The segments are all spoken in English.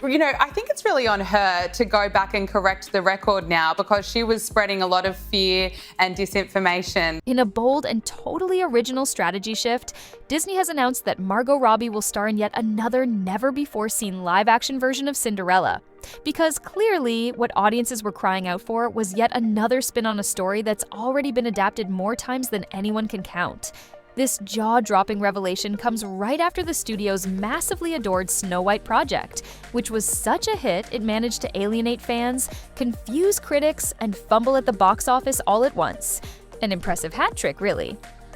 I think it's really on her to go back and correct the record now because she was spreading a lot of fear and disinformation. In a bold and totally original strategy shift, Disney has announced that Margot Robbie will star in yet another never-before-seen live-action version of Cinderella. Because clearly, what audiences were crying out for was yet another spin on a story that's already been adapted more times than anyone can count. This jaw-dropping revelation comes right after the studio's massively adored Snow White project, which was such a hit it managed to alienate fans, confuse critics, and fumble at the box office all at once. An impressive hat trick, really.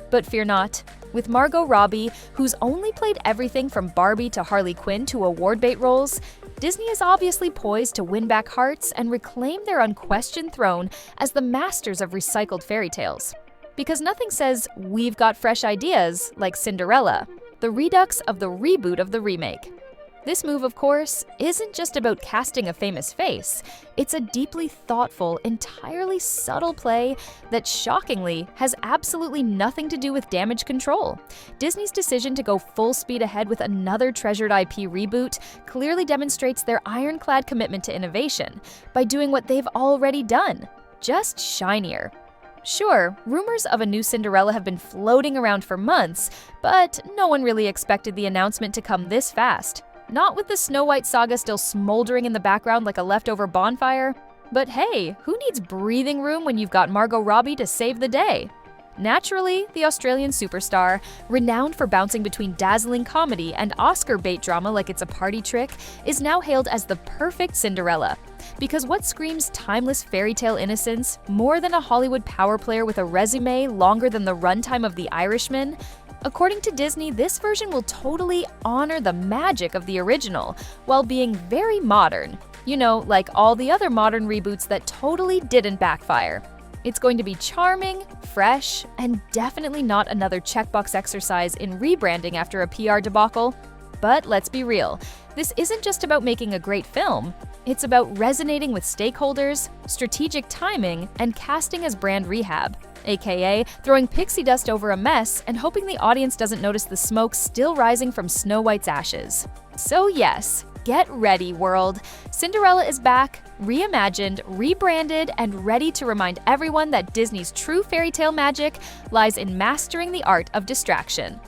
But fear not. With Margot Robbie, who's only played everything from Barbie to Harley Quinn to award bait roles, Disney is obviously poised to win back hearts and reclaim their unquestioned throne as the masters of recycled fairy tales. Because nothing says, "we've got fresh ideas," like Cinderella, the redux of the reboot of the remake. This move, of course, isn't just about casting a famous face. It's a deeply thoughtful, entirely subtle play that, shockingly, has absolutely nothing to do with damage control. Disney's decision to go full speed ahead with another treasured IP reboot clearly demonstrates their ironclad commitment to innovation by doing what they've already done, just shinier. Sure, rumors of a new Cinderella have been floating around for months, but no one really expected the announcement to come this fast. Not with the Snow White saga still smoldering in the background like a leftover bonfire. But hey, who needs breathing room when you've got Margot Robbie to save the day? Naturally, the Australian superstar, renowned for bouncing between dazzling comedy and Oscar bait drama like it's a party trick, is now hailed as the perfect Cinderella. Because what screams timeless fairy tale innocence more than a Hollywood power player with a resume longer than the runtime of The Irishman? According to Disney, this version will totally honor the magic of the original, while being very modern. Like all the other modern reboots that totally didn't backfire. It's going to be charming, fresh, and definitely not another checkbox exercise in rebranding after a PR debacle. But let's be real, this isn't just about making a great film. It's about resonating with stakeholders, strategic timing, and casting as brand rehab, aka throwing pixie dust over a mess and hoping the audience doesn't notice the smoke still rising from Snow White's ashes. So yes, get ready, world. Cinderella is back, reimagined, rebranded, and ready to remind everyone that Disney's true fairy tale magic lies in mastering the art of distraction.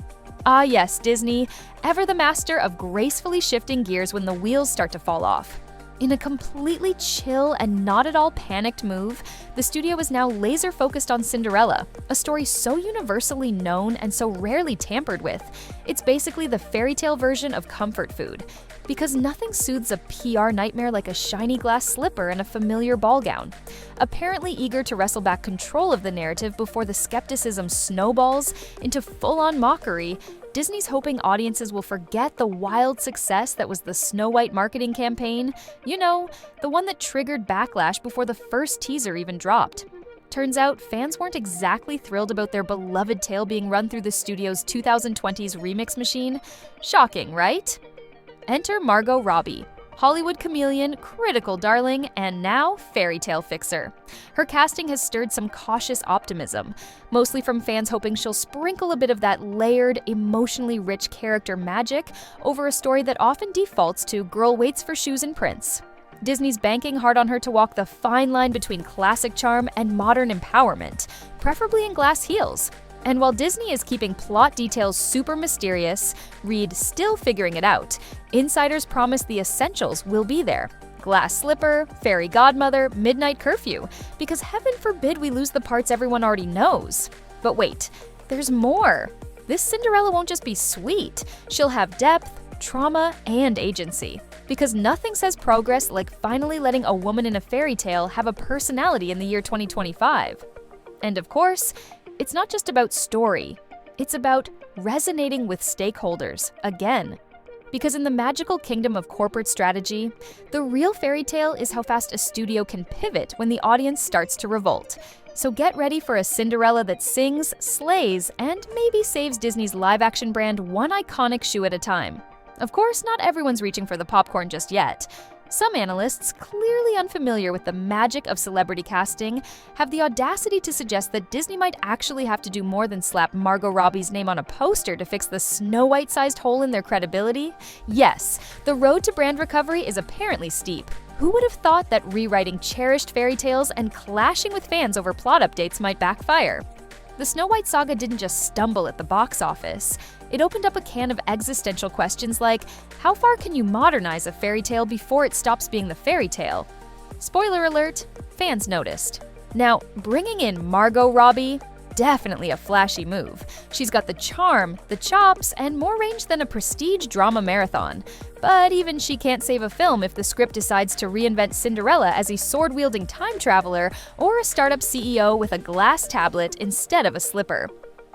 Ah yes, Disney, ever the master of gracefully shifting gears when the wheels start to fall off. In a completely chill and not at all panicked move, the studio is now laser-focused on Cinderella, a story so universally known and so rarely tampered with. It's basically the fairy tale version of comfort food. Because nothing soothes a PR nightmare like a shiny glass slipper and a familiar ball gown. Apparently eager to wrestle back control of the narrative before the skepticism snowballs into full-on mockery, Disney's hoping audiences will forget the wild success that was the Snow White marketing campaign. The one that triggered backlash before the first teaser even dropped. Turns out, fans weren't exactly thrilled about their beloved tale being run through the studio's 2020s remix machine. Shocking, right? Enter Margot Robbie, Hollywood chameleon, critical darling, and now fairy tale fixer. Her casting has stirred some cautious optimism, mostly from fans hoping she'll sprinkle a bit of that layered, emotionally rich character magic over a story that often defaults to girl waits for shoes and prince. Disney's banking hard on her to walk the fine line between classic charm and modern empowerment, preferably in glass heels. And while Disney is keeping plot details super mysterious, read still figuring it out, insiders promise the essentials will be there. Glass slipper, fairy godmother, midnight curfew, because heaven forbid we lose the parts everyone already knows. But wait, there's more. This Cinderella won't just be sweet, she'll have depth, trauma, and agency. Because nothing says progress like finally letting a woman in a fairy tale have a personality in the year 2025. And of course, it's not just about story, it's about resonating with stakeholders, again. Because in the magical kingdom of corporate strategy, the real fairy tale is how fast a studio can pivot when the audience starts to revolt. So get ready for a Cinderella that sings, slays, and maybe saves Disney's live-action brand one iconic shoe at a time. Of course, not everyone's reaching for the popcorn just yet. Some analysts, clearly unfamiliar with the magic of celebrity casting, have the audacity to suggest that Disney might actually have to do more than slap Margot Robbie's name on a poster to fix the Snow White-sized hole in their credibility. Yes, the road to brand recovery is apparently steep. Who would have thought that rewriting cherished fairy tales and clashing with fans over plot updates might backfire? The Snow White saga didn't just stumble at the box office. It opened up a can of existential questions like, how far can you modernize a fairy tale before it stops being the fairy tale? Spoiler alert, fans noticed. Now, bringing in Margot Robbie, definitely a flashy move. She's got the charm, the chops, and more range than a prestige drama marathon. But even she can't save a film if the script decides to reinvent Cinderella as a sword-wielding time traveler or a startup CEO with a glass tablet instead of a slipper.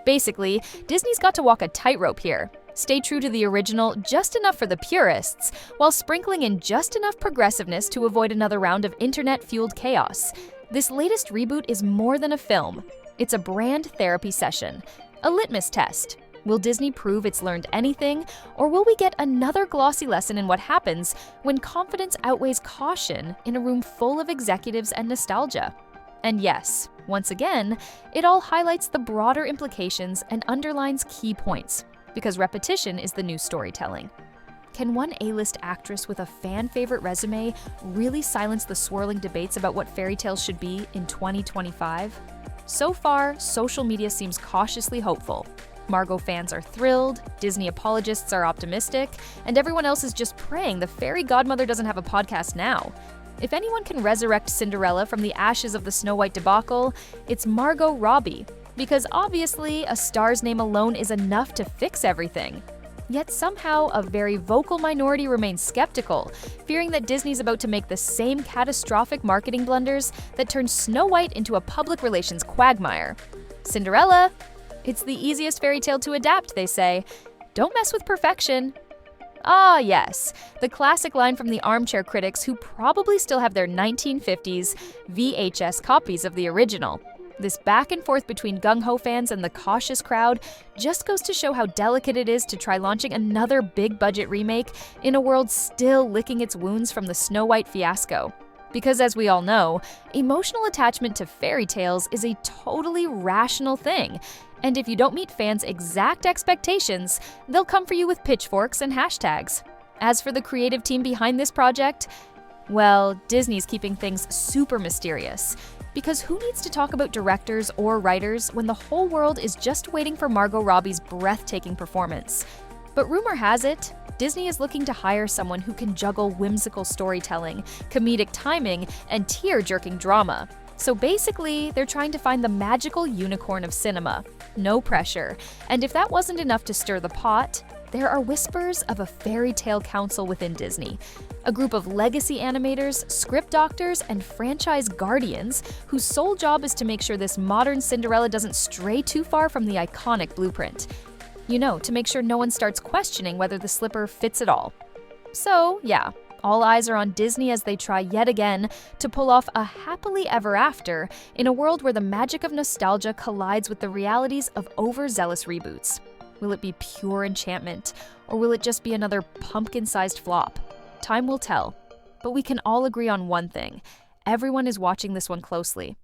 Basically, Disney's got to walk a tightrope here. Stay true to the original just enough for the purists, while sprinkling in just enough progressiveness to avoid another round of internet-fueled chaos. This latest reboot is more than a film. It's a brand therapy session, a litmus test. Will Disney prove it's learned anything, or will we get another glossy lesson in what happens when confidence outweighs caution in a room full of executives and nostalgia? And yes, once again, it all highlights the broader implications and underlines key points, because repetition is the new storytelling. Can one A-list actress with a fan-favorite resume really silence the swirling debates about what fairy tales should be in 2025? So far, social media seems cautiously hopeful. Margot fans are thrilled, Disney apologists are optimistic, and everyone else is just praying the fairy godmother doesn't have a podcast now. If anyone can resurrect Cinderella from the ashes of the Snow White debacle, it's Margot Robbie, because obviously a star's name alone is enough to fix everything. Yet somehow a very vocal minority remains skeptical, fearing that Disney's about to make the same catastrophic marketing blunders that turned Snow White into a public relations quagmire. Cinderella? It's the easiest fairy tale to adapt, they say. Don't mess with perfection. Ah, yes, the classic line from the armchair critics who probably still have their 1950s VHS copies of the original. This back and forth between gung-ho fans and the cautious crowd just goes to show how delicate it is to try launching another big-budget remake in a world still licking its wounds from the Snow White fiasco. Because as we all know, emotional attachment to fairy tales is a totally rational thing, and if you don't meet fans' exact expectations, they'll come for you with pitchforks and hashtags. As for the creative team behind this project, well, Disney's keeping things super mysterious. Because who needs to talk about directors or writers when the whole world is just waiting for Margot Robbie's breathtaking performance? But rumor has it, Disney is looking to hire someone who can juggle whimsical storytelling, comedic timing, and tear-jerking drama. So basically, they're trying to find the magical unicorn of cinema. No pressure. And if that wasn't enough to stir the pot, there are whispers of a fairy tale council within Disney, a group of legacy animators, script doctors, and franchise guardians whose sole job is to make sure this modern Cinderella doesn't stray too far from the iconic blueprint. You know, to make sure no one starts questioning whether the slipper fits at all. So, yeah, all eyes are on Disney as they try yet again to pull off a happily ever after in a world where the magic of nostalgia collides with the realities of overzealous reboots. Will it be pure enchantment, or will it just be another pumpkin-sized flop? Time will tell. But we can all agree on one thing. Everyone is watching this one closely.